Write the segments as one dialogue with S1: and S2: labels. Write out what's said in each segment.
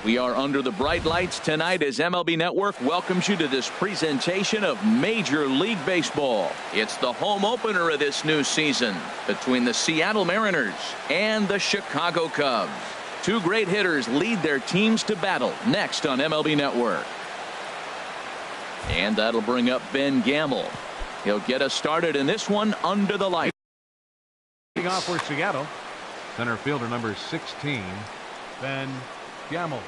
S1: We are under the bright lights tonight as MLB Network welcomes you to this presentation of Major League Baseball. It's the home opener of this new season between the Seattle Mariners and the Chicago Cubs. Two great hitters lead their teams to battle next on MLB Network. And that'll bring up Ben Gamble. He'll get us started in this one under the lights.
S2: Leading off for Seattle, center fielder number 16, Ben Gamble.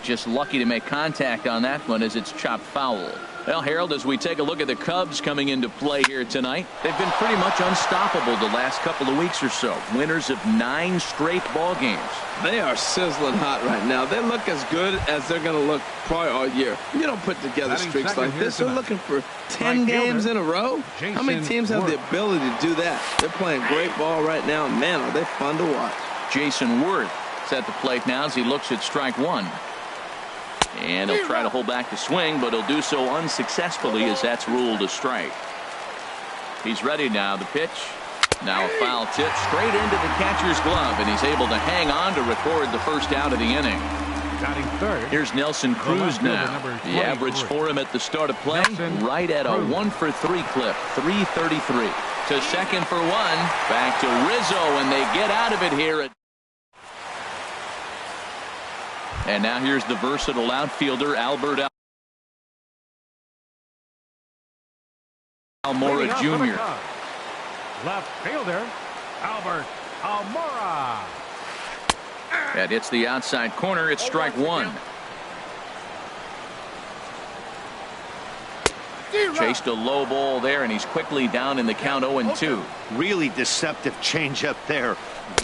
S1: Just lucky to make contact on that one as it's chopped foul. Well, Harold, as we take a look at the Cubs coming into play here tonight, they've been pretty much unstoppable the last couple of weeks or so. Winners of 9 straight ball games.
S3: They are sizzling hot right now. They look as good as they're going to look probably all year. You don't put together streaks like this. They're looking for 10 games in a row. How many teams have the ability to do that? They're playing great ball right now. Man, are they fun to watch.
S1: Jason Worth is at the plate now as he looks at strike one. And he'll try to hold back the swing, but he'll do so unsuccessfully as that's ruled a strike. He's ready now. The pitch. Now a foul tip straight into the catcher's glove, and he's able to hang on to record the first out of the inning.
S2: Batting third.
S1: Here's Nelson Cruz now. The average for him at the start of play, right at a 1-for-3 clip, 333. To second for one. Back to Rizzo, and they get out of it here. And now here's the versatile outfielder, Albert Almora Jr.
S2: Left fielder, Albert Almora.
S1: That hits the outside corner. It's strike one. Chased a low ball there, and he's quickly down in the count 0-2.
S4: Really deceptive changeup there.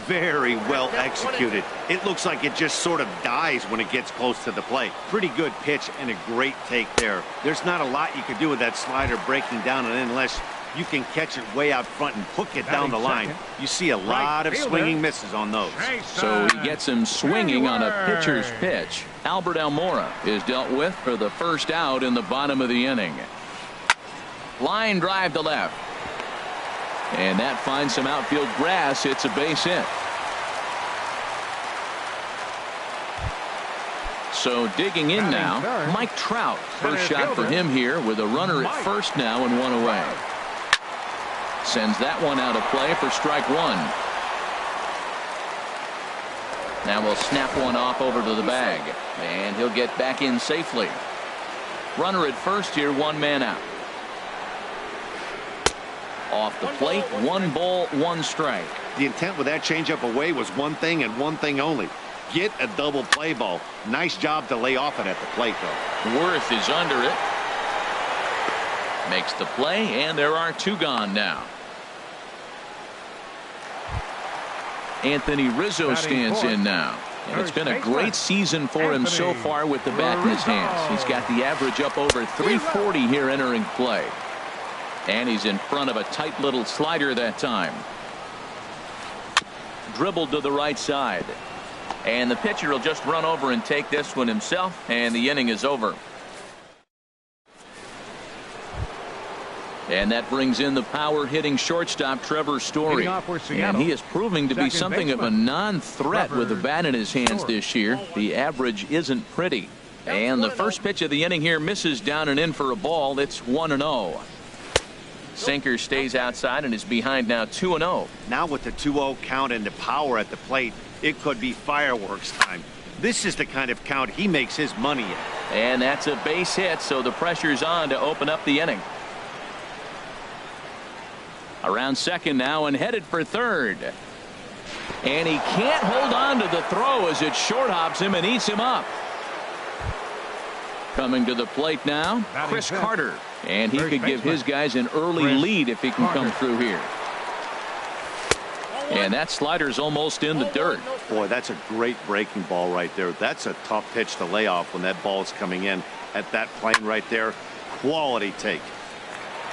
S4: Very well executed. It looks like it just sort of dies when it gets close to the plate. Pretty good pitch and a great take there. There's not a lot you can do with that slider breaking down, and unless you can catch it way out front and hook it down the line, you see a lot of swinging misses on those.
S1: So he gets him swinging on a pitcher's pitch. Albert Almora is dealt with for the first out in the bottom of the inning. Line drive to left. And that finds some outfield grass. It's a base hit. So digging in now, Mike Trout. First shot for him here with a runner at first now and one away. Sends that one out of play for strike one. Now we'll snap one off over to the bag. And he'll get back in safely. Runner at first here, one man out. Off the plate, 1 ball, 1 strike.
S4: The intent with that changeup away was one thing and one thing only. Get a double play ball. Nice job to lay off it at the plate, though.
S1: Worth is under it. Makes the play, and there are 2 gone now. Anthony Rizzo stands in now. And it's been a great season for him so far with the bat in his hands. He's got the average up over 340 here entering play. And he's in front of a tight little slider that time. Dribbled to the right side. And the pitcher will just run over and take this one himself, and the inning is over. And that brings in the power-hitting shortstop, Trevor Story. And he is proving to be something of a non-threat with the bat in his hands this year. The average isn't pretty. And the first pitch of the inning here misses down and in for a ball. It's 1-0. Sinker stays outside and is behind now 2-0.
S4: Now with the 2-0 count and the power at the plate, it could be fireworks time. This is the kind of count he makes his money in.
S1: And that's a base hit, so the pressure's on to open up the inning. Around second now and headed for third. And he can't hold on to the throw as it short hops him and eats him up. Coming to the plate now, Chris Carter. And he could give his guys an early lead if he can come through here. And that slider's almost in the dirt.
S4: Boy, that's a great breaking ball right there. That's a tough pitch to lay off when that ball's coming in at that plane right there. Quality take.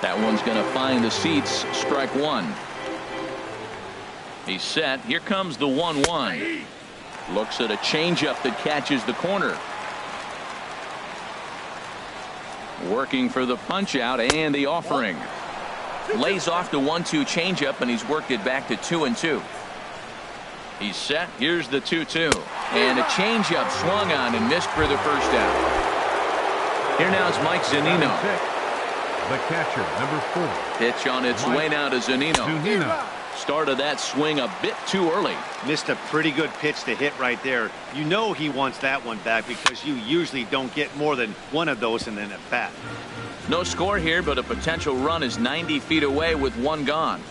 S1: That one's going to find the seats. Strike one. He's set. Here comes the 1-1. Looks at a changeup that catches the corner. Working for the punch out and the offering. Lays off the 1-2 changeup, and he's worked it back to 2-2. He's set. Here's the 2-2. And a changeup swung on and missed for the first out. Here now is Mike Zunino.
S2: The catcher, number 4.
S1: Pitch on its way now to Zunino. Started that swing a bit too early.
S4: Missed a pretty good pitch to hit right there. You know he wants that one back because you usually don't get more than one of those in an at-bat.
S1: No score here, but a potential run is 90 feet away with one gone.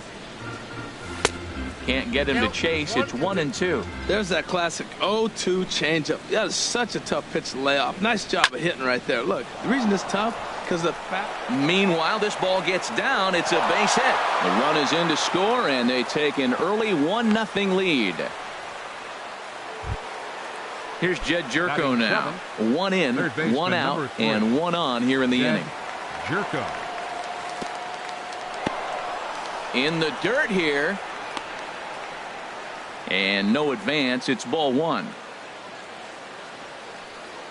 S1: Can't get him to chase. It's 1-2.
S3: There's that classic 0-2 changeup. That is such a tough pitch to lay off. Nice job of hitting right there. Look, the reason it's tough because the
S1: Meanwhile, this ball gets down. It's a base hit. The run is in to score, and they take an early 1-0 lead. Here's Jed Jerko now. 1 in, 1 out, and 1 on here in the inning.
S2: Jerko.
S1: In the dirt here. And no advance. It's ball 1.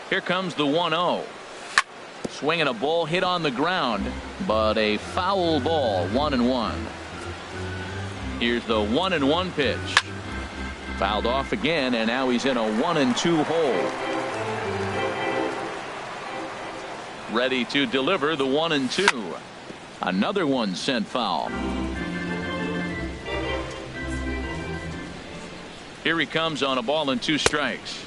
S1: Here comes the 1-0. Swinging a ball hit on the ground, but a foul ball. 1-1. Here's the 1-1 pitch. Fouled off again, and now he's in a 1-2 hole. Ready to deliver the 1-2. Another one sent foul. Here he comes on a ball and 2 strikes.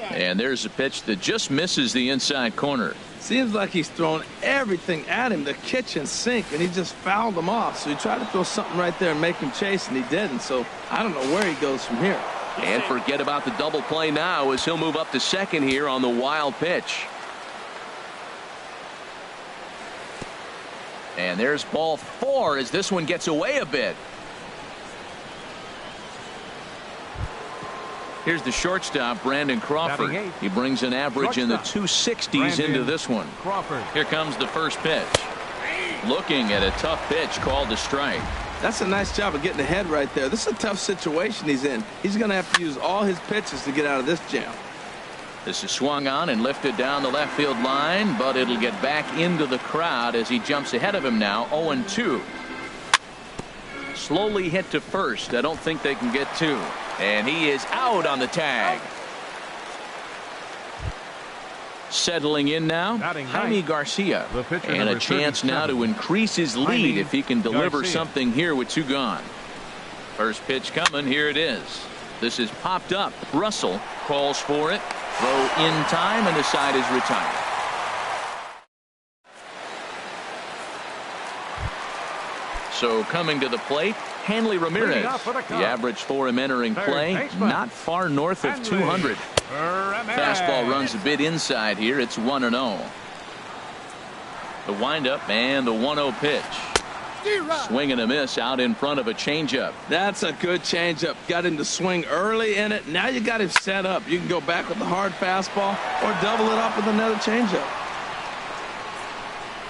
S1: And there's a pitch that just misses the inside corner.
S3: seems like he's thrown everything at him, the kitchen sink, and he just fouled him off. So he tried to throw something right there and make him chase, and he didn't. So I don't know where he goes from here.
S1: And forget about the double play now as he'll move up to second here on the wild pitch. And there's ball 4 as this one gets away a bit. Here's the shortstop, Brandon Crawford. He brings an average in the 260s into this one. Here comes the first pitch. Looking at a tough pitch called a strike.
S3: That's a nice job of getting ahead right there. This is a tough situation he's in. He's going to have to use all his pitches to get out of this jam.
S1: This is swung on and lifted down the left field line, but it'll get back into the crowd as he jumps ahead of him now. 0-2. Slowly hit to first. I don't think they can get 2. And he is out on the tag. Settling in now, Jaime Garcia. And a chance now to increase his lead if he can deliver something here with 2 gone. First pitch coming. Here it is. This is popped up. Russell calls for it. Throw in time, and the side is retired. So coming to the plate, Hanley Ramirez. The average for him entering play, not far north of 200. Fastball runs a bit inside here. It's 1-0. The windup and the 1-0 pitch. Swing and a miss out in front of a changeup.
S3: That's a good changeup. Got him to swing early in it. Now you got him set up. You can go back with the hard fastball or double it up with another changeup.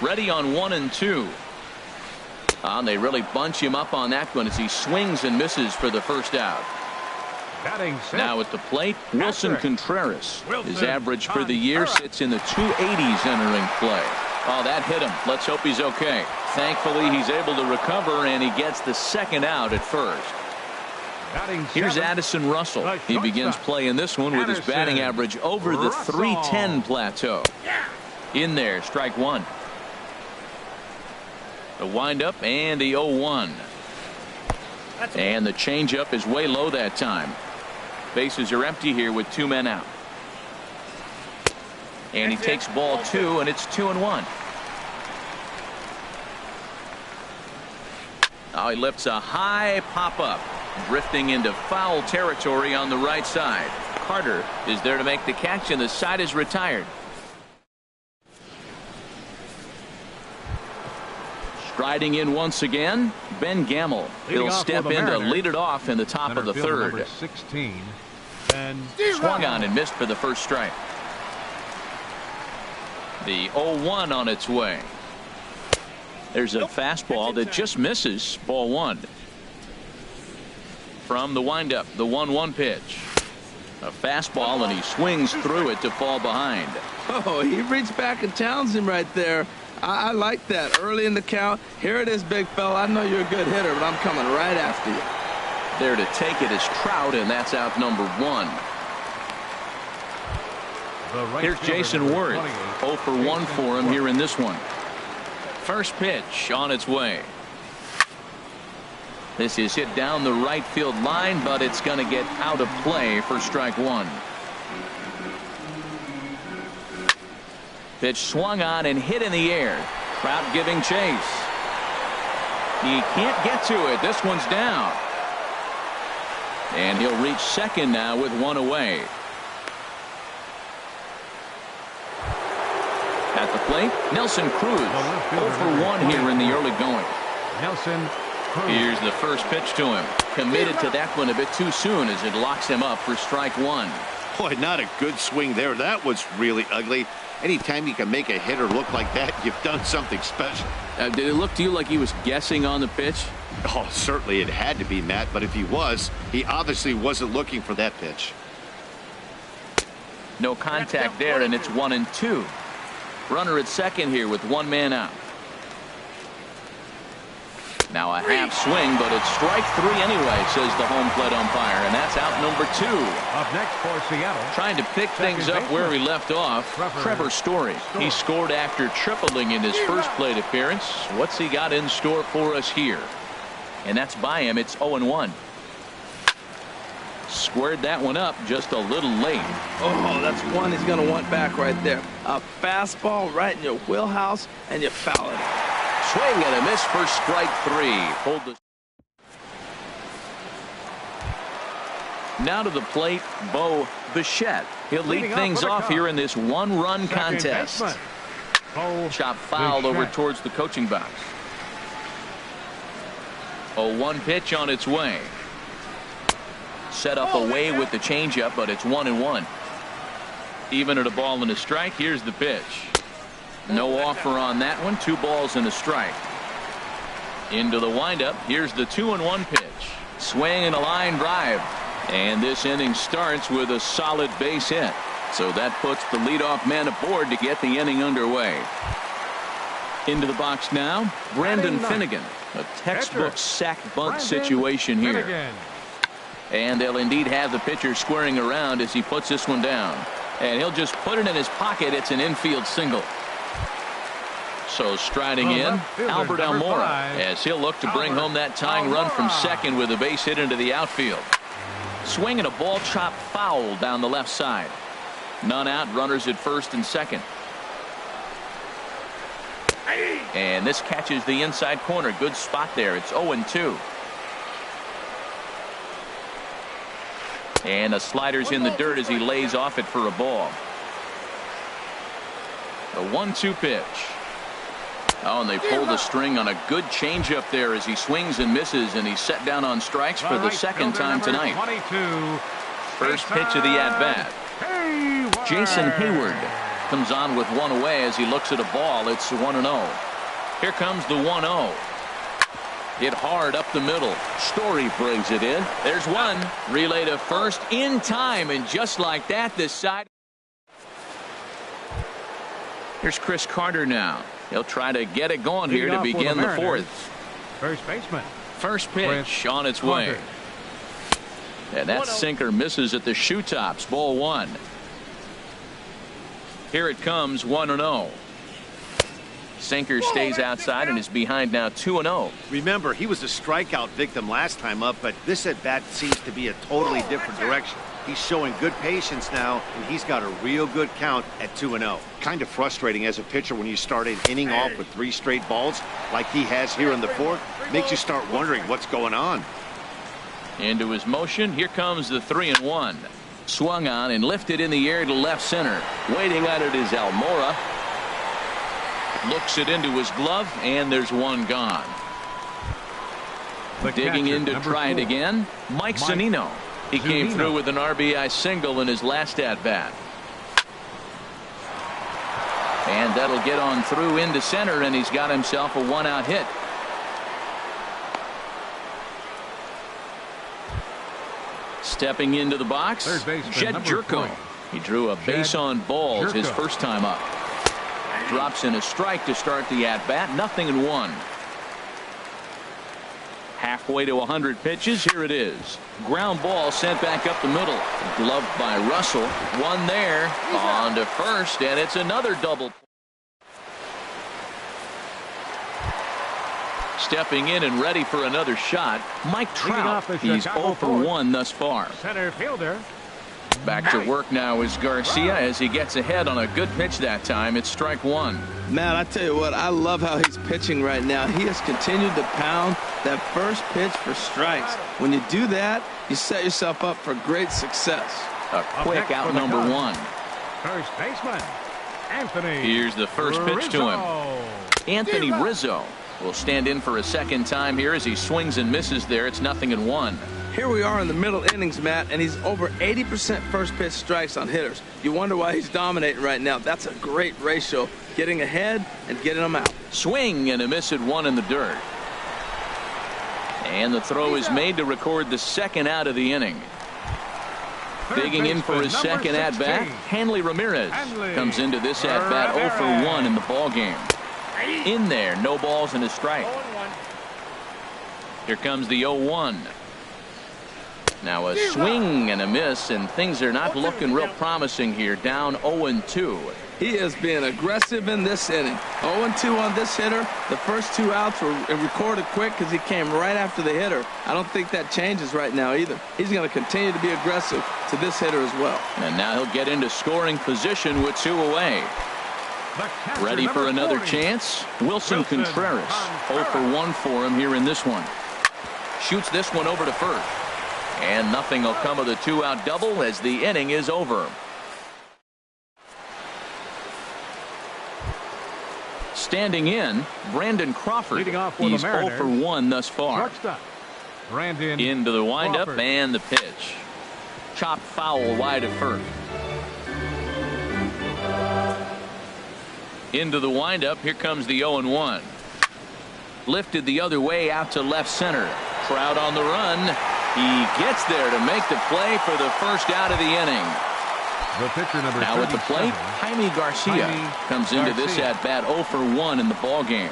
S1: Ready on 1-2. And they really bunch him up on that one as he swings and misses for the first out. Now at the plate, Wilson Contreras. His average for the year sits in the 280s entering play. Oh, that hit him. Let's hope he's okay. Thankfully, he's able to recover, and he gets the second out at first. Here's Addison Russell. He begins play in this one with his batting average over the 310 plateau. In there, strike 1. The windup and the 0-1. And the changeup is way low that time. Bases are empty here with 2 men out. And he takes ball 2, and it's 2-1. Now he lifts a high pop-up, drifting into foul territory on the right side. Carter is there to make the catch, and the side is retired. Striding in once again, Ben Gamble. He'll step in to lead it off in the top of the third.
S2: 16.
S1: Swung on and missed for the first strike. The 0-1 on its way. There's a fastball that just misses. Ball 1. From the windup, the 1-1 pitch. A fastball, and he swings through it to fall behind.
S3: Oh, he reached back and challenged him right there. I like that. Early in the count. Here it is, big fella. I know you're a good hitter, but I'm coming right after you.
S1: There to take it is Trout, and that's out number 1. Here's Jason Ward. 0 for 1 for him here in this one. First pitch on its way. This is hit down the right field line, but it's going to get out of play for strike 1. Pitch swung on and hit in the air. Trout giving chase. He can't get to it. This one's down. And he'll reach second now with 1 away. At the plate, Nelson Cruz. 0 for 1 here in the early going.
S2: Nelson Cruz.
S1: Here's the first pitch to him. Committed to that one a bit too soon as it locks him up for strike 1.
S4: Boy, not a good swing there. That was really ugly. Anytime you can make a hitter look like that, you've done something special.
S1: Did it look to you like he was guessing on the pitch?
S4: Oh, certainly it had to be, Matt, but if he was, he obviously wasn't looking for that pitch.
S1: No contact there, and it's 1-2. Runner at second here with 1 man out. Now a half swing, but it's strike 3 anyway, says the home plate umpire, and that's out number 2.
S2: Up next for Seattle.
S1: Trying to pick things up where he left off. Trevor Story. He scored after tripling in his first plate appearance. What's he got in store for us here? And that's by him. It's 0-1. Squared that one up just a little late.
S3: Oh, that's one he's going to want back right there. A fastball right in your wheelhouse, and you foul it.
S1: Swing and a miss for strike 3. Hold the. Now to the plate, Bo Bichette. He'll lead things off here in this 1-run contest. Chop fouled over towards the coaching box. 0-1 pitch on its way. Set up away with the changeup, but it's 1-1. Even at a ball and a strike. Here's the pitch. No offer on that one. 2 balls and a strike. Into the windup. Here's the 2-1 pitch. Swing and a line drive. And this inning starts with a solid base hit. So that puts the leadoff man aboard to get the inning underway. Into the box now, Brandon Finnegan. A textbook sack bunt situation here. And they'll indeed have the pitcher squaring around as he puts this one down. And he'll just put it in his pocket. It's an infield single. So striding in, Albert Almora, as he'll look to bring home that tying run from second with a base hit into the outfield. Swing and a ball chopped foul down the left side. None out, runners at first and second. And this catches the inside corner. Good spot there. It's 0-2. And a slider's in the dirt as he lays off it for a ball. The 1-2 pitch. Oh, and they pull the string on a good changeup there as he swings and misses, and he's set down on strikes for the second time tonight. First pitch of the at-bat. Jason Hayward comes on with 1 away as he looks at a ball. It's 1-0. Here comes the 1-0. Hit hard up the middle. Story brings it in. There's one. Relay to first in time, and just like that, this side. Here's Chris Carter now. He'll try to get it going here to begin the 4th.
S2: First baseman.
S1: First pitch on its way. And that sinker misses at the shoe tops. Ball 1. Here it comes, 1-0. Sinker stays outside and is behind now 2-0.
S4: Remember, he was a strikeout victim last time up, but this at bat seems to be a totally different direction. He's showing good patience now, and he's got a real good count at 2-0. Kind of frustrating as a pitcher when you start an inning off with 3 straight balls like he has here in the 4th. Makes you start wondering what's going on.
S1: Into his motion. Here comes the 3-1. Swung on and lifted in the air to left center. Waiting at it is Almora. Looks it into his glove, and there's one gone. Digging in to try it again, Mike Zunino. He came through with an RBI single in his last at-bat. And that'll get on through into center, and he's got himself a 1-out hit. Stepping into the box, Jed Jerko. He drew a base on balls his first time up. Drops in a strike to start the at-bat. 0-1. Halfway to 100 pitches. Here it is. Ground ball sent back up the middle. Gloved by Russell. One there. On to first, and it's another double. Stepping in and ready for another shot, Mike Trout. He's 0 for 1 thus far.
S2: Center fielder.
S1: Back to work now is Garcia as he gets ahead on a good pitch that time. It's strike one.
S3: Man, I tell you what, I love how he's pitching right now. He has continued to pound that first pitch for strikes. When you do that, you set yourself up for great success.
S1: A quick out number one.
S2: First baseman, Anthony.
S1: Here's the first pitch to him. Anthony Rizzo will stand in for a second time here as he swings and misses there. It's 0-1.
S3: Here we are in the middle innings, Matt, and he's over 80% first pitch strikes on hitters. You wonder why he's dominating right now. That's a great ratio, getting ahead and getting them out.
S1: Swing and a miss at one in the dirt. And the throw is made to record the second out of the inning. Digging in for his second at-bat, Hanley Ramirez comes into this at-bat 0 for 1 in the ballgame. In there, no balls and a strike. Here comes the 0-1. Now a swing and a miss, and things are not looking real promising here. Down 0-2.
S3: He is being aggressive in this inning. 0-2 on this hitter. The first two outs were recorded quick because he came right after the hitter. I don't think that changes right now either. He's going to continue to be aggressive to this hitter as well.
S1: And now he'll get into scoring position with 2 away. Ready for another chance? Wilson Contreras. 0 for 1 for him here in this one. Shoots this one over to first. And nothing will come of the 2-out double as the inning is over. Standing in, Brandon Crawford. He's 0 for 1 thus far.
S2: Brandon
S1: into the windup
S2: Crawford.
S1: And the pitch. Chopped foul wide of first. Into the windup. Here comes the 0-1. Lifted the other way out to left center. Trout on the run. He gets there to make the play for the first out of the inning.
S2: The pitcher number
S1: now at the plate, Jaime Garcia comes into this at bat 0 for 1 in the ball game.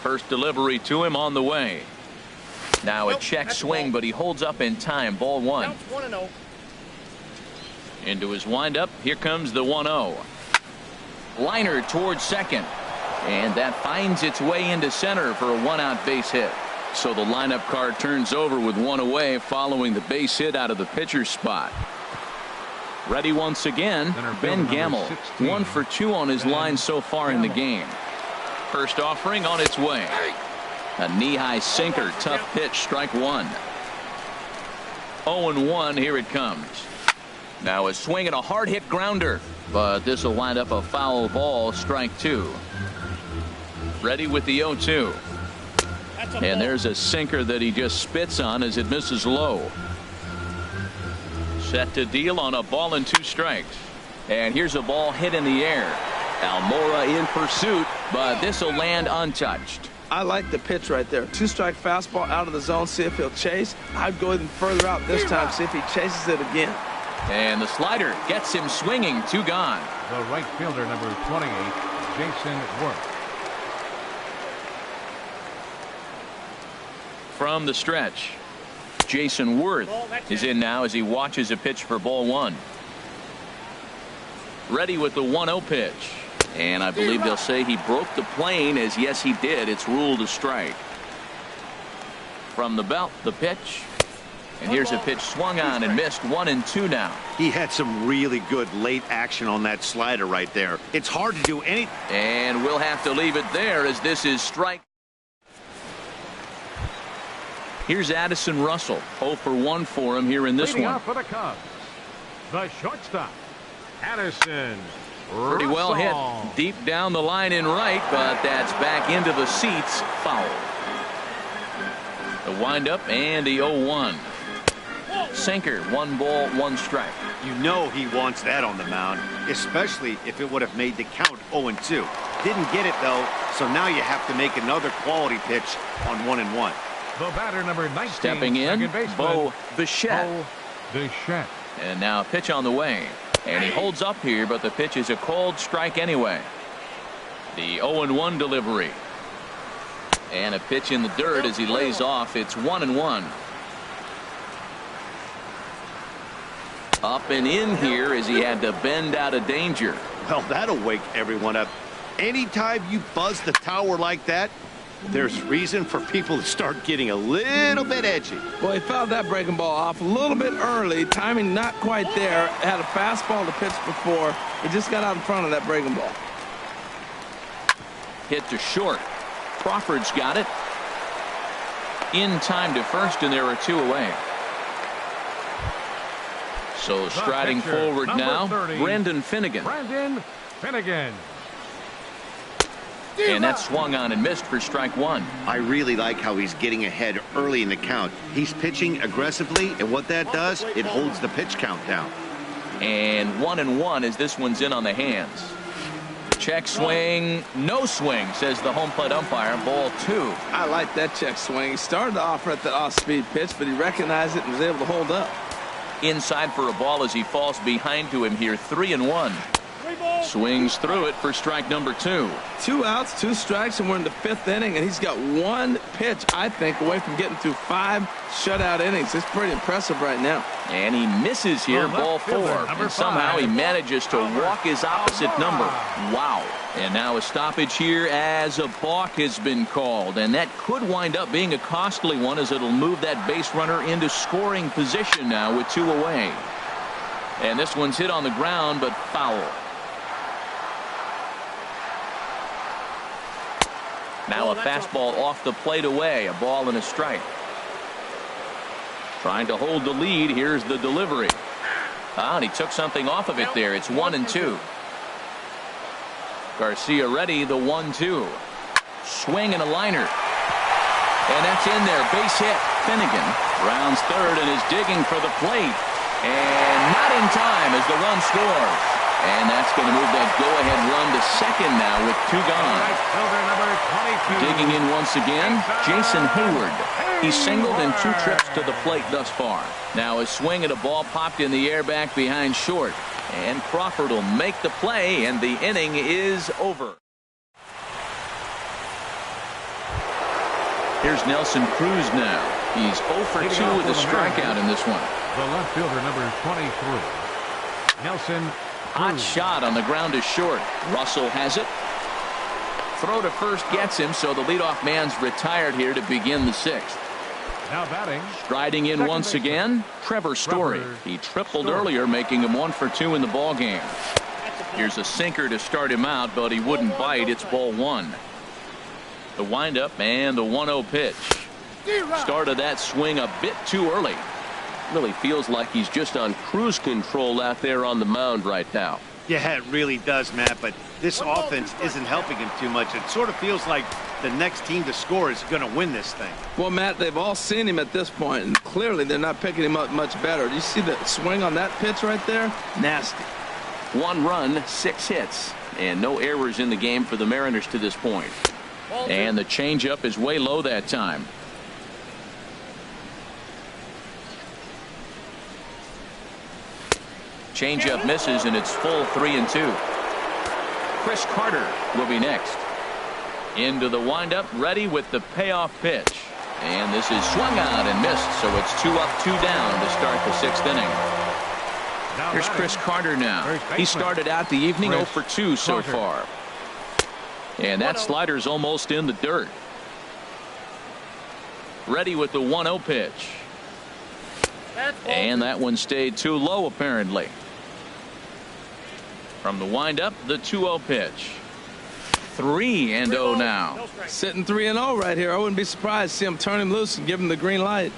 S1: First delivery to him on the way. Now a check swing, but he holds up in time. Ball 1. Into his windup. Here comes the 1-0. Liner towards second. And that finds its way into center for a 1-out base hit. So the lineup card turns over with 1 away following the base hit out of the pitcher's spot. Ready once again, Ben Gamel. 1 for 2 on his line so far in the game. First offering on its way. A knee-high sinker, tough pitch, strike 1. 0-1, here it comes. Now a swing and a hard hit grounder, but this will wind up a foul ball, strike 2. Ready with the 0-2. And there's a sinker that he just spits on as it misses low. Set to deal on a ball and 2 strikes. And here's a ball hit in the air. Almora in pursuit, but this will land untouched.
S3: I like the pitch right there. 2-strike fastball out of the zone. See if he'll chase. I'd go even further out this time. See if he chases it again.
S1: And the slider gets him swinging. 2 gone.
S2: The right fielder number 28, Jason Worth.
S1: From the stretch, Jason Worth is in now as he watches a pitch for ball 1. Ready with the 1-0 pitch. And I believe they'll say he broke the plane, as yes he did. It's ruled a strike. From the belt, the pitch. And here's a pitch swung on and missed. 1-2 now.
S4: He had some really good late action on that slider right there. It's hard to do anything.
S1: And we'll have to leave it there as this is strike. Here's Addison Russell. 0 for 1 for him here in this one.
S2: Off for the Cubs, the shortstop, Addison
S1: Pretty well hit deep down the line in right, but that's back into the seats. Foul. The windup and the 0-1. Sinker, 1 ball, 1 strike.
S4: You know he wants that on the mound, especially if it would have made the count 0-2. Didn't get it though, so now you have to make another quality pitch on 1-1.
S2: The batter number 19,
S1: stepping in, Bo Bichette. And now a pitch on the way. And he holds up here, but the pitch is a called strike anyway. The 0-1 delivery. And a pitch in the dirt as he lays off. It's 1-1. Up and in here as he had to bend out of danger.
S4: Well, that'll wake everyone up. Anytime you buzz the tower like that, there's reason for people to start getting a little bit edgy.
S3: Well, he fouled that breaking ball off a little bit early. Timing not quite there. Had a fastball to pitch before. He just got out in front of that breaking ball.
S1: Hit to short. Crawford's got it. In time to first, and there are 2 away. So striding forward now,
S2: 30,
S1: Brendan Finnegan. And that swung on and missed for strike 1.
S4: I really like how he's getting ahead early in the count. He's pitching aggressively, and what that does, it holds the pitch count down.
S1: And 1-1 as this one's in on the hands. Check swing, no swing, says the home plate umpire. Ball 2.
S3: I like that check swing. He started to offer at the off-speed pitch, but he recognized it and was able to hold up.
S1: Inside for a ball as he falls behind to him here. 3-1. Swings through it for strike number 2.
S3: 2 outs, 2 strikes, and we're in the 5th inning, and he's got 1 pitch, I think, away from getting through 5 shutout innings. It's pretty impressive right now.
S1: And he misses here, ball 4. And somehow he manages to walk his opposite number. Wow. And now a stoppage here as a balk has been called. And that could wind up being a costly one as it'll move that base runner into scoring position now with 2 away. And this one's hit on the ground, but foul. Now a fastball off the plate away. A ball and a strike. Trying to hold the lead. Here's the delivery. And he took something off of it there. It's 1-2. Garcia ready. The 1-2. Swing and a liner. And that's in there. Base hit. Finnegan rounds third and is digging for the plate. And not in time as the run scores. And that's going to move that go-ahead run to second now with 2 gone. Digging in once again, Jason Hayward. He's singled in 2 trips to the plate thus far. Now a swing at a ball popped in the air back behind short. And Crawford will make the play, and the inning is over. Here's Nelson Cruz now. He's 0 for 2 with a strikeout in this one.
S2: The left fielder, number 23, Nelson.
S1: Hot shot on the ground to short. Russell has it. Throw to first gets him, so the leadoff man's retired here to begin the 6th.
S2: Now batting.
S1: Striding in once again, Trevor Story. He tripled earlier, making him 1 for 2 in the ball game. Here's a sinker to start him out, but he wouldn't bite. It's ball 1. The windup and the 1-0 pitch. Started that swing a bit too early. Really feels like he's just on cruise control out there on the mound right now.
S4: Yeah, it really does, Matt, but this offense isn't helping him too much. It sort of feels like the next team to score is going to win this thing.
S3: Well, Matt, they've all seen him at this point, and clearly they're not picking him up much better. Do you see the swing on that pitch right there? Nasty.
S1: 1 run, 6 hits, and no errors in the game for the Mariners to this point. And the changeup is way low that time. Changeup misses, and it's full 3-2. Chris Carter will be next. Into the windup, ready with the payoff pitch. And this is swung on and missed, so it's 2 up, 2 down to start the 6th inning. Here's Chris Carter now. He started out the evening 0 for 2 so far. And that slider's almost in the dirt. Ready with the 1-0 pitch. And that one stayed too low, apparently. From the windup, the 2-0 pitch. 3-0 now.
S3: Sitting 3-0 right here. I wouldn't be surprised to see him turn him loose and give him the green light.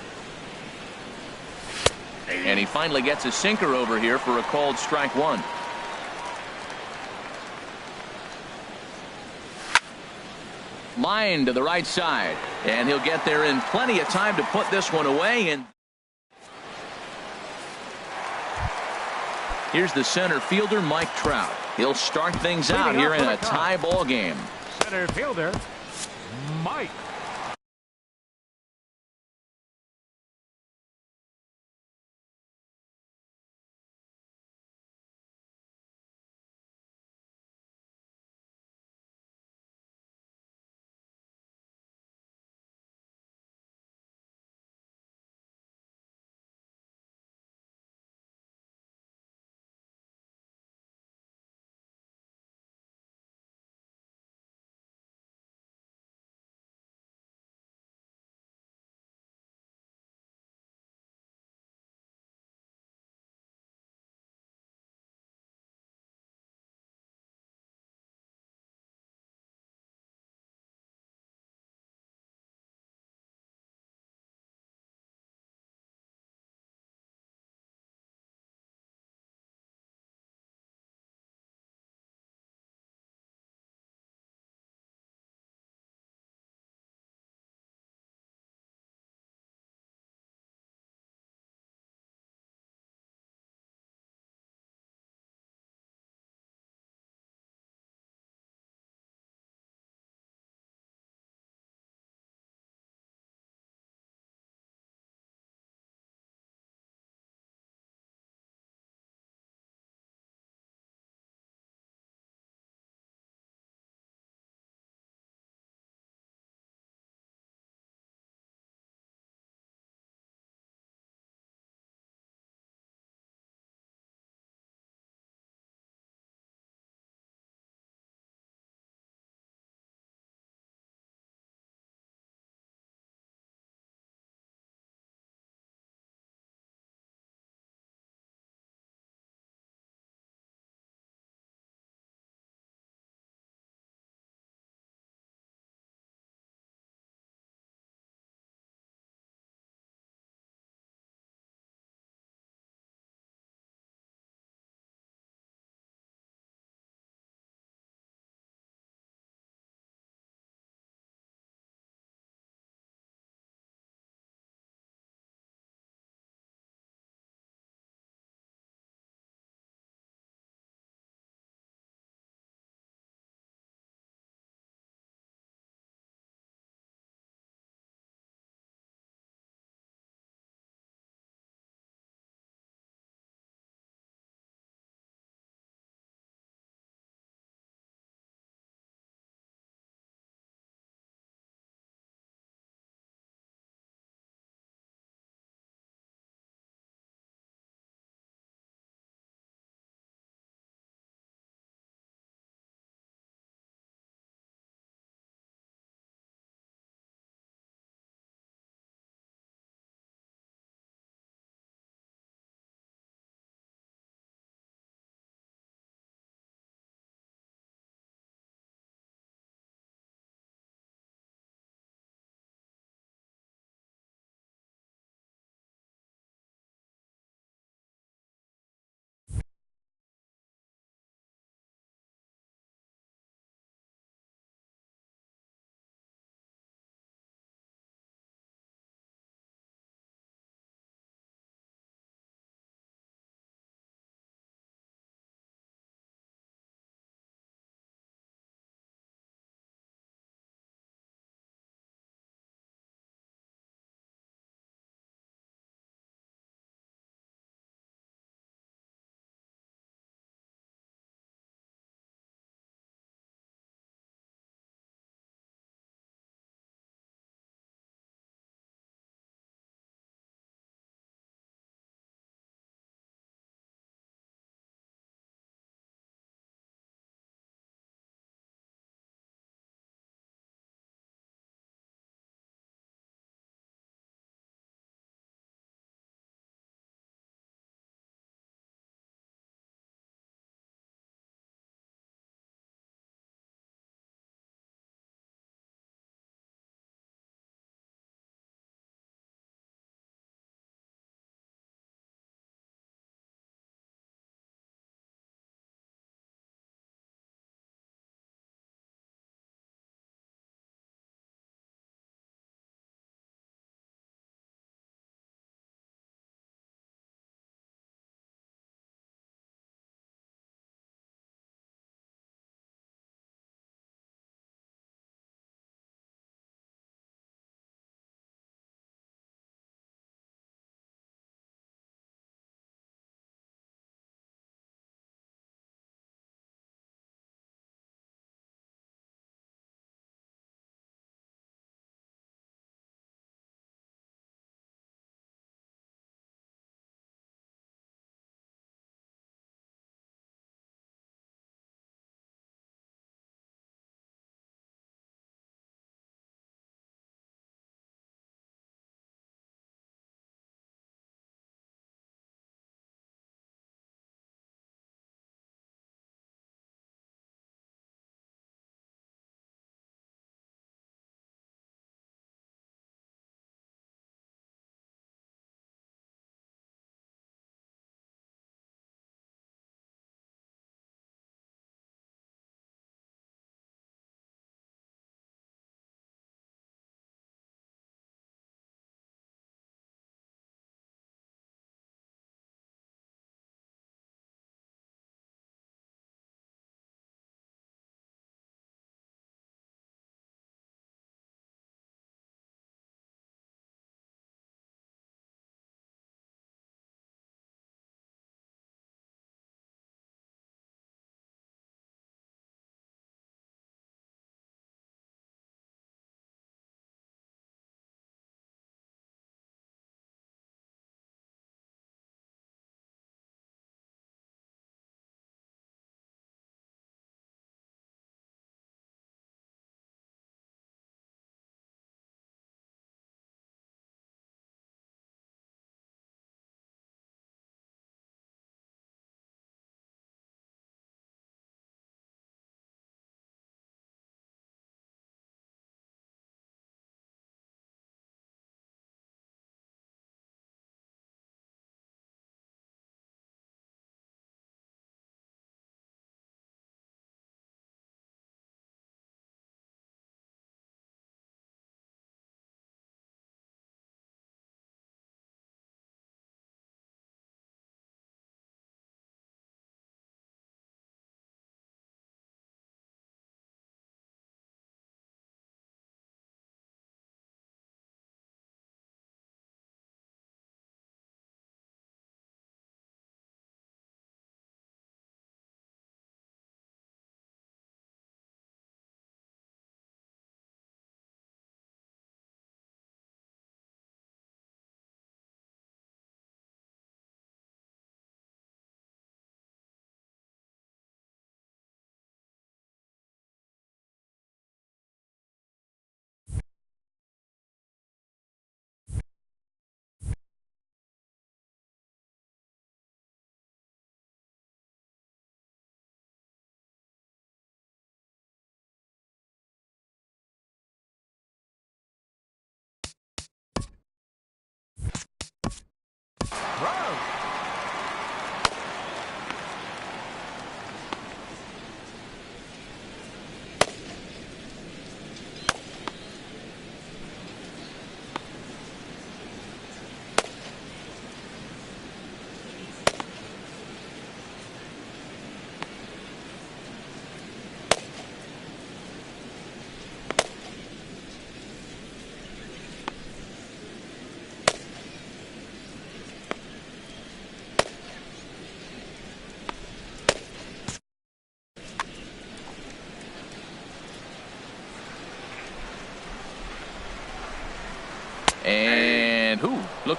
S1: And he finally gets a sinker over here for a called strike 1. Line to the right side. And he'll get there in plenty of time to put this one away. And here's the center fielder, Mike Trout. He'll start things out here in a tie ball game.
S2: Center fielder, Mike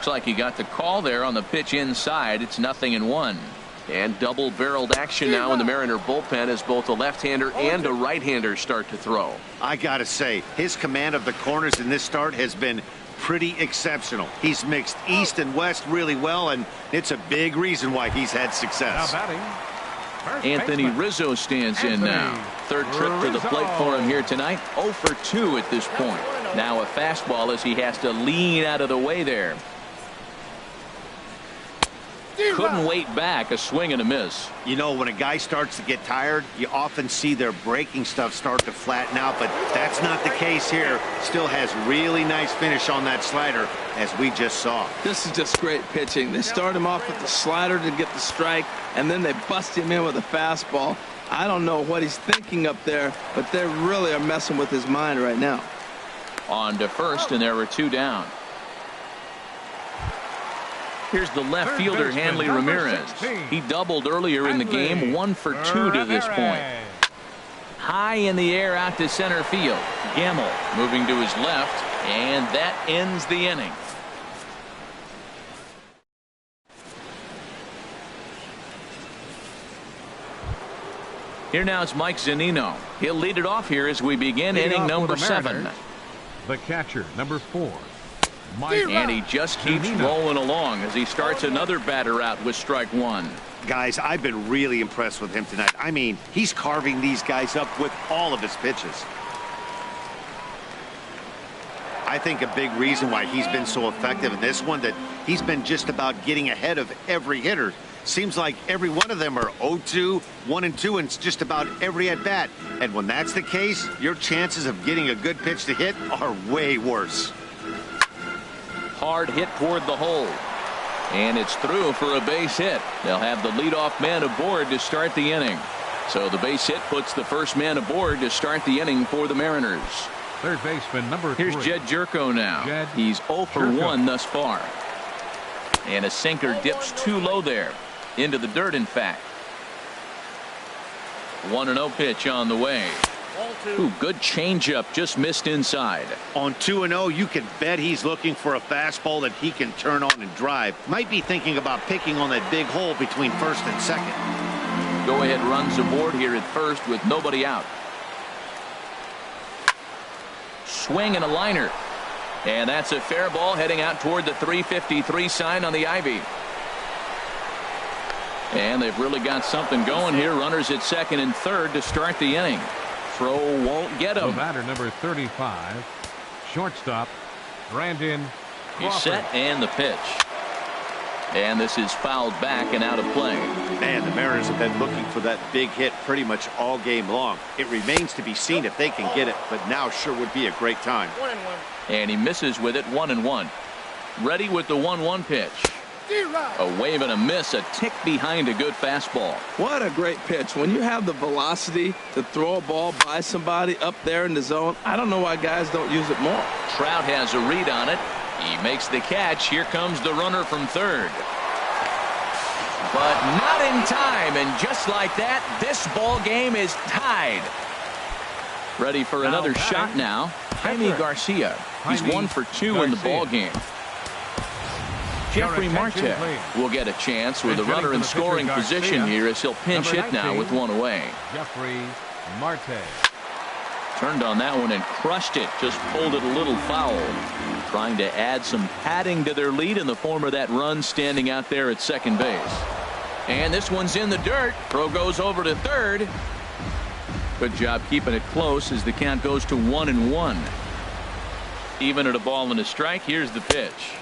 S1: Looks like he got the call there on the pitch inside. It's 0-1. And double-barreled action now in the Mariner bullpen as both a left-hander and a right-hander start to throw.
S4: I gotta say, his command of the corners in this start has been pretty exceptional. He's mixed east and west really well, and it's a big reason why he's had success.
S2: Now batting,
S1: Anthony Rizzo stands in now. Third trip to the plate for him here tonight. 0 for 2 at this point. Now a fastball as he has to lean out of the way there. Couldn't wait back. A swing and a miss.
S4: You know, when a guy starts to get tired, you often see their breaking stuff start to flatten out, but that's not the case here. Still has really nice finish on that slider, as we just saw.
S3: This is just great pitching. They start him off with the slider to get the strike, and then they bust him in with a fastball. I don't know what he's thinking up there, but they really are messing with his mind right now.
S1: On to first, and there were 2 down. Here's the left fielder, Hanley Ramirez. He doubled earlier in the game, 1 for 2 to this point. High in the air out to center field. Gamble moving to his left, and that ends the inning. Here now is Mike Zunino. He'll lead it off here as we begin inning number 7.
S2: The catcher, number 4.
S1: And he just keeps rolling along as he starts another batter out with strike 1.
S4: Guys, I've been really impressed with him tonight. I mean, he's carving these guys up with all of his pitches. I think a big reason why he's been so effective in this one, that he's been just about getting ahead of every hitter. Seems like every one of them are 0-2, 1-2, and it's just about every at-bat. And when that's the case, your chances of getting a good pitch to hit are way worse.
S1: Hard hit toward the hole. And it's through for a base hit. They'll have the leadoff man aboard to start the inning. So the base hit puts the first man aboard to start the inning for the Mariners.
S2: Third baseman, number 3.
S1: Here's Jed Jerko now. He's 0 for 1 thus far. And a sinker dips too low there. Into the dirt, in fact. 1-0 pitch on the way. Ooh, good changeup, just missed inside.
S4: On 2-0, you can bet he's looking for a fastball that he can turn on and drive. Might be thinking about picking on that big hole between first and second.
S1: Go ahead runs aboard here at first with nobody out. Swing and a liner. And that's a fair ball heading out toward the 353 sign on the ivy. And they've really got something going here. Runners at second and third to start the inning. Throw won't get him.
S2: The batter, number 35, shortstop, Brandon Crawford.
S1: He's set and the pitch. And this is fouled back and out of play.
S4: Man, the Mariners have been looking for that big hit pretty much all game long. It remains to be seen if they can get it, but now sure would be a great time.
S5: 1-1.
S1: And he misses with it, 1-1. Ready with the 1-1 pitch. A wave and a miss, a tick behind a good fastball.
S3: What a great pitch. When you have the velocity to throw a ball by somebody up there in the zone, I don't know why guys don't use it more.
S1: Trout has a read on it. He makes the catch. Here comes the runner from third. But not in time, and just like that, this ball game is tied. Ready for another shot now. Jaime Garcia. He's 1 for 2 in the ball game. Jeffrey Marte will get a chance with a runner in scoring position here as he'll pinch hit now with 1 away.
S2: Jeffrey Marte.
S1: Turned on that one and crushed it. Just pulled it a little foul. Trying to add some padding to their lead in the form of that run standing out there at second base. And this one's in the dirt. Throw goes over to third. Good job keeping it close as the count goes to 1-1. Even at a ball and a strike. Here's the pitch.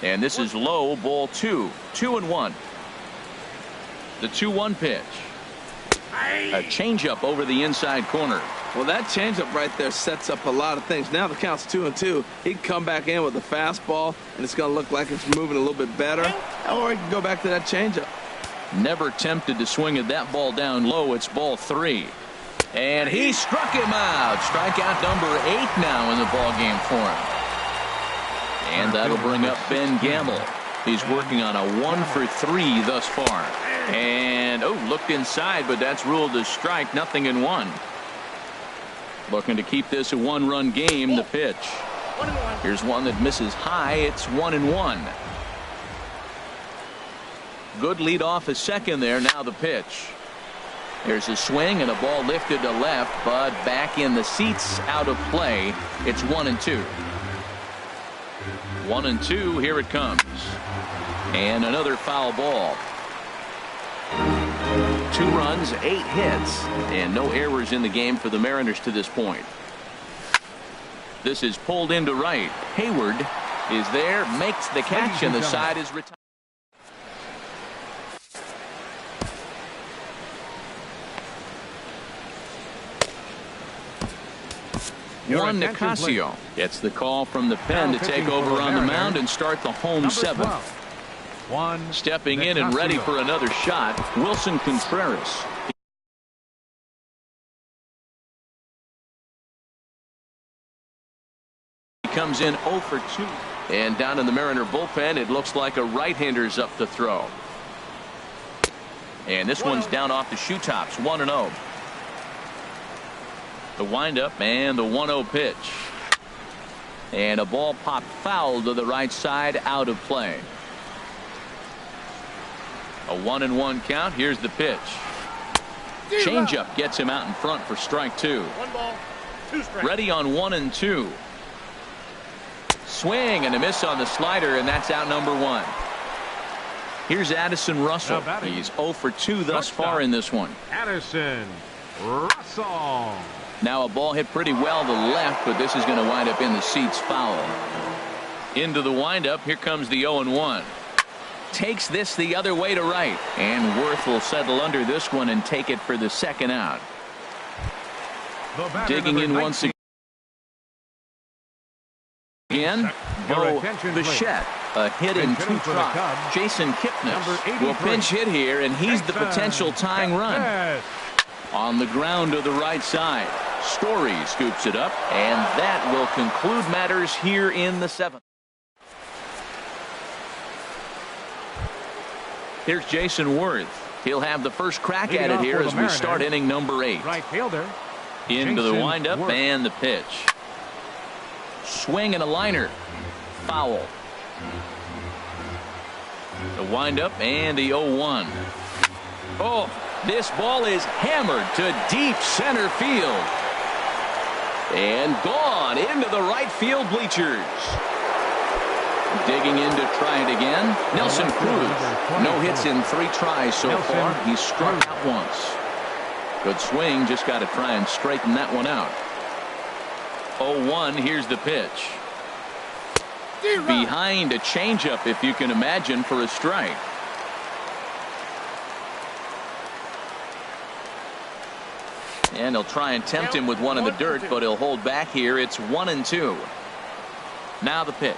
S1: And this is low, ball 2. 2-1. The 2-1 pitch. A changeup over the inside corner.
S3: Well, that changeup right there sets up a lot of things. Now the count's 2-2. He can come back in with a fastball, and it's going to look like it's moving a little bit better. Or he can go back to that changeup.
S1: Never tempted to swing at that ball down low. It's ball 3. And he struck him out. Strikeout number 8 now in the ball game for him. And that'll bring up Ben Gamble. He's working on a 1 for 3 thus far. And, looked inside, but that's ruled a strike. 0-1. Looking to keep this a 1-run game. The pitch. Here's one that misses high. It's 1-1. Good lead off a second there. Now the pitch. There's a swing and a ball lifted to left, but back in the seats, out of play. It's 1-2. 1-2. Here it comes. And another foul ball. 2 runs, 8 hits, and no errors in the game for the Mariners to this point. This is pulled into right. Hayward is there, makes the catch, and the side is retired. Juan Nicasio gets the call from the pen to take over on the mound and start the home 7th. Stepping in and ready for another shot, Wilson Contreras. He comes in 0 for 2. And down in the Mariner bullpen, it looks like a right-hander's up to throw. And this one's down off the shoe tops, 1-0. The windup and the 1-0 pitch. And a ball popped foul to the right side, out of play. A 1-1 count. Here's the pitch. Changeup gets him out in front for strike 2.
S5: 1 ball, 2 strikes.
S1: Ready on 1-2. Swing and a miss on the slider, and that's out number 1. Here's Addison Russell. He's 0 for 2 thus far in this one.
S2: Addison Russell.
S1: Now a ball hit pretty well to left, but this is going to wind up in the seats, foul. Into the windup. Here comes the 0-1. Takes this the other way to right, and Worth will settle under this one and take it for the second out. Digging in once again, Bo Bichette. A hit in 2 tries. Jason Kipnis will pinch hit here, and he's the potential tying run. On the ground to the right side. Story scoops it up, and that will conclude matters here in the 7th. Here's Jason Worth. He'll have the first crack at it here as we start inning number 8.
S2: Right fielder.
S1: Into the windup and the pitch. Swing and a liner. Foul. The windup and the 0-1. Oh, this ball is hammered to deep center field. And gone into the right field bleachers. Digging in to try it again. Nelson Cruz. No hits in 3 tries so far. He's struck out once. Good swing. Just got to try and straighten that one out. 0-1. Here's the pitch. Behind a changeup, if you can imagine, for a strike. And he'll try and tempt him with one in the dirt, but he'll hold back here. It's 1-2. Now the pitch.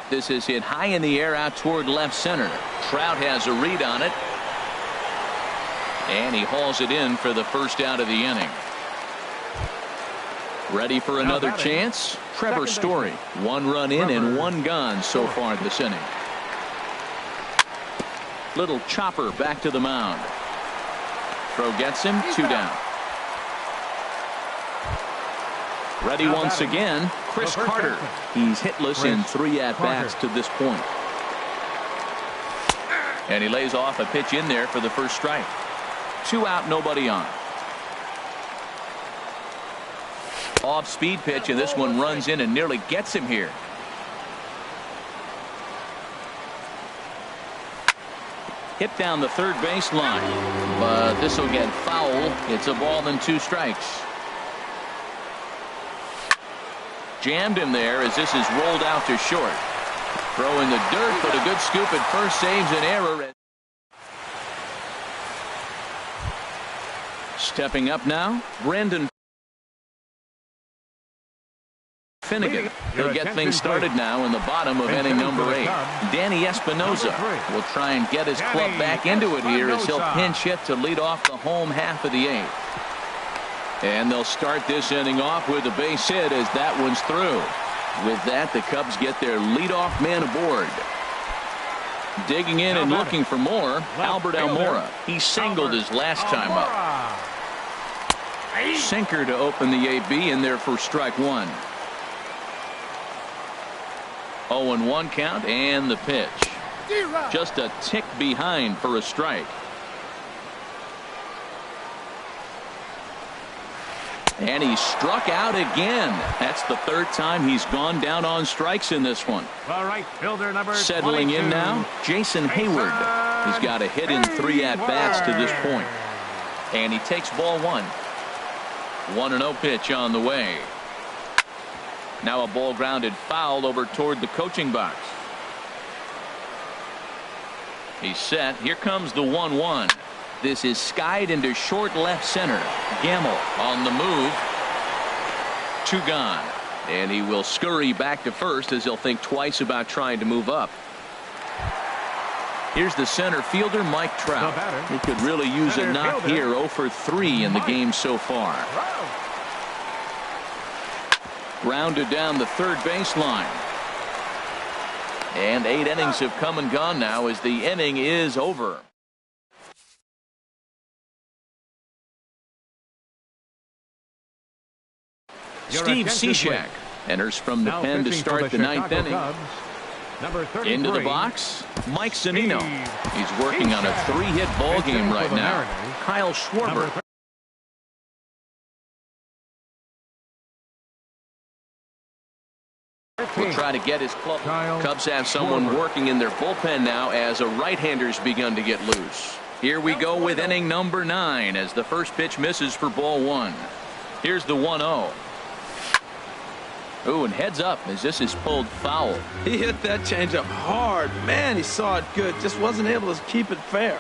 S1: This is hit high in the air out toward left center. Trout has a read on it. And he hauls it in for the first out of the inning. Ready for another chance? Trevor Story. 1 run in and 1 gone so far this inning. Little chopper back to the mound. Throw gets him, 2 down. Ready once again, Chris Carter. He's hitless in 3 at-bats to this point. And he lays off a pitch in there for the first strike. 2 out, nobody on. Off-speed pitch, and this one runs in and nearly gets him here. Hit down the third base line, but this will get foul. It's a ball and 2 strikes. Jammed him there as this is rolled out to short. Throw in the dirt, but a good scoop at first saves an error. Stepping up now, Brendan Finnegan. He'll get things started now in the bottom of inning number 8. Danny Espinoza will try and get his club back into it here as he'll pinch hit to lead off the home half of the 8th. And they'll start this inning off with a base hit as that one's through. With that, the Cubs get their leadoff man aboard. Digging in and looking for more, Albert Almora. He singled his last time up. Sinker to open the AB, in there for strike one. 0-1 count, and the pitch. Just a tick behind for a strike. And he struck out again. That's the third time he's gone down on strikes in this one.
S2: All right, fielder number
S1: settling
S2: 22.
S1: In now, Jason Hayward. He's got a hit in 3 at-bats to this point. And he takes ball one. 1-0 pitch on the way. Now a ball grounded foul over toward the coaching box. He's set. Here comes the 1-1. This is skied into short left center. Gamble on the move. 2 gone. And he will scurry back to first as he'll think twice about trying to move up. Here's the center fielder, Mike Trout. He could really use a knock here. 0 for 3 in the game so far. Grounded down the third baseline. And 8 innings have come and gone now as the inning is over. Steve Cishek enters from the pen to start the 9th inning. Into the box, Mike Zunino. He's working on a 3-hit ball game right now. Kyle Schwarber. Will try to get his club. Cubs have someone working in their bullpen now as a right-hander's begun to get loose. Here we go with inning number 9 as the first pitch misses for ball 1. Here's the 1-0. Ooh, and heads up as this is pulled foul.
S3: He hit that changeup hard. Man, he saw it good. Just wasn't able to keep it fair.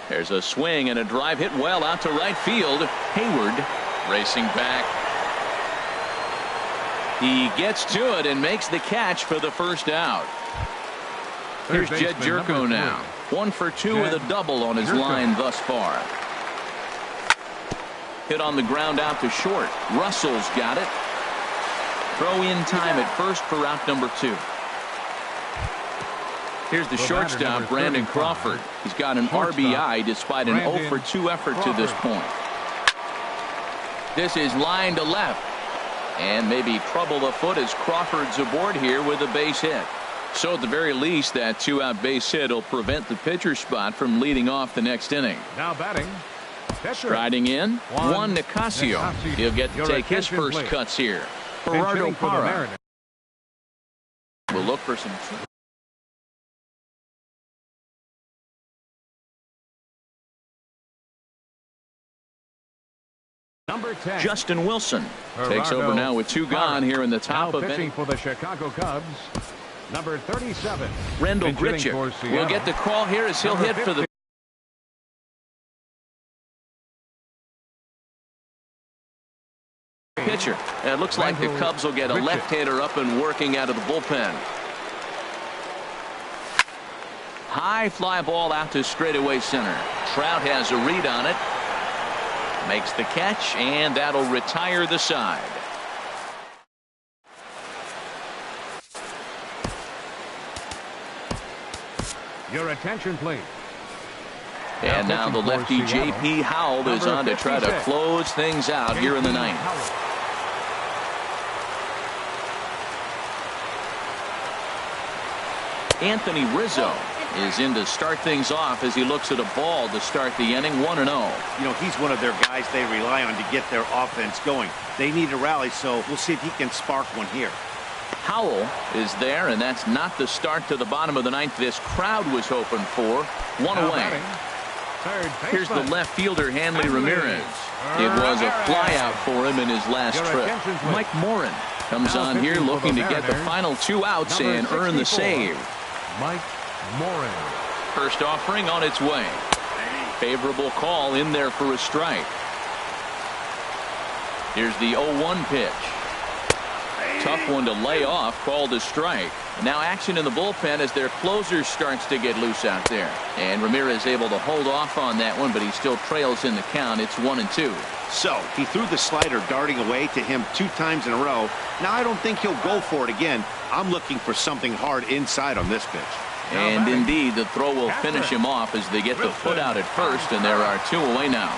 S1: There's a swing and a drive hit well out to right field. Hayward racing back. He gets to it and makes the catch for the first out. Here's Jed Jerko now. 1 for 2 with a double on his line thus far. Hit on the ground out to short. Russell's got it. Throw in time at first for out number 2. Here's the shortstop, Brandon Crawford. He's got an RBI despite an 0 for 2 effort to this point. This is line to left. And maybe trouble afoot as Crawford's aboard here with a base hit. So at the very least, that 2-out base hit will prevent the pitcher spot from leading off the next inning.
S2: Now batting.
S1: Striding in, Juan Nicasio. He'll get to take his first cuts here. Gerardo Parra will look for some.
S2: Number 10.
S1: Justin Wilson takes over now with 2 gone here in the top of inning.
S2: For the Chicago Cubs, number 37.
S1: Rendell Grichuk will get the call here as he'll hit for the pitcher. And it looks like the Cubs will get a left-hander up and working out of the bullpen. High fly ball out to straightaway center. Trout has a read on it. Makes the catch, and that'll retire the side.
S2: Your attention, please.
S1: And now the lefty J.P. Howell is on to try to close things out here in the 9th. Anthony Rizzo is in to start things off as he looks at a ball to start the inning. 1-0.
S4: You know, he's one of their guys they rely on to get their offense going. They need a rally, so we'll see if he can spark one here.
S1: Howell is there, and that's not the start to the bottom of the 9th this crowd was hoping for. 1 away. Here's the left fielder, Hanley Ramirez. It was a flyout for him in his last trip. Mike Morin comes on here looking to get the final 2 outs and earn the save.
S2: Mike Morin.
S1: First offering on its way. Favorable call in there for a strike. Here's the 0-1 pitch. Tough one to lay off, called a strike. Now action in the bullpen as their closer starts to get loose out there. And Ramirez able to hold off on that one, but he still trails in the count. It's 1-2.
S4: So he threw the slider darting away to him 2 times in a row. Now I don't think he'll go for it again. I'm looking for something hard inside on this pitch.
S1: And indeed, the throw will finish him off as they get the foot out at first, and there are 2 away now.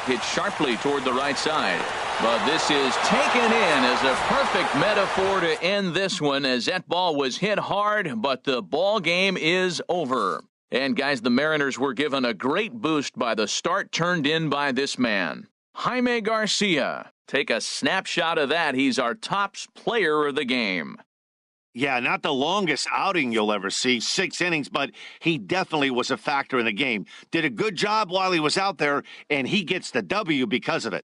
S1: hit sharply toward the right side. But this is taken in as a perfect metaphor to end this one, as that ball was hit hard, but the ball game is over. And guys, the Mariners were given a great boost by the start turned in by this man, Jaime Garcia. Take a snapshot of that. He's our top player of the game.
S4: Yeah, not the longest outing you'll ever see, 6 innings, but he definitely was a factor in the game. Did a good job while he was out there, and he gets the W because of it.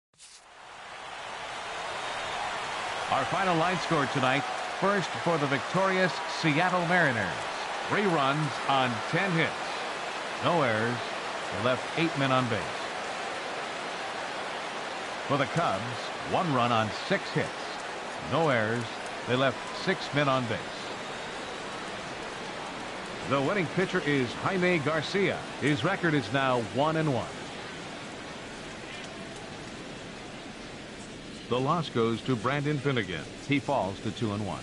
S2: Our final line score tonight, first for the victorious Seattle Mariners. 3 runs on 10 hits. No errors. They left 8 men on base. For the Cubs, 1 run on 6 hits. No errors. They left 6 men on base. The winning pitcher is Jaime Garcia. His record is now 1-1. The loss goes to Brandon Finnegan. He falls to 2-1.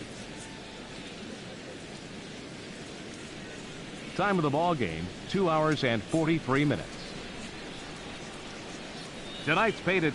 S2: Time of the ball game, 2 hours and 43 minutes. Tonight's paid at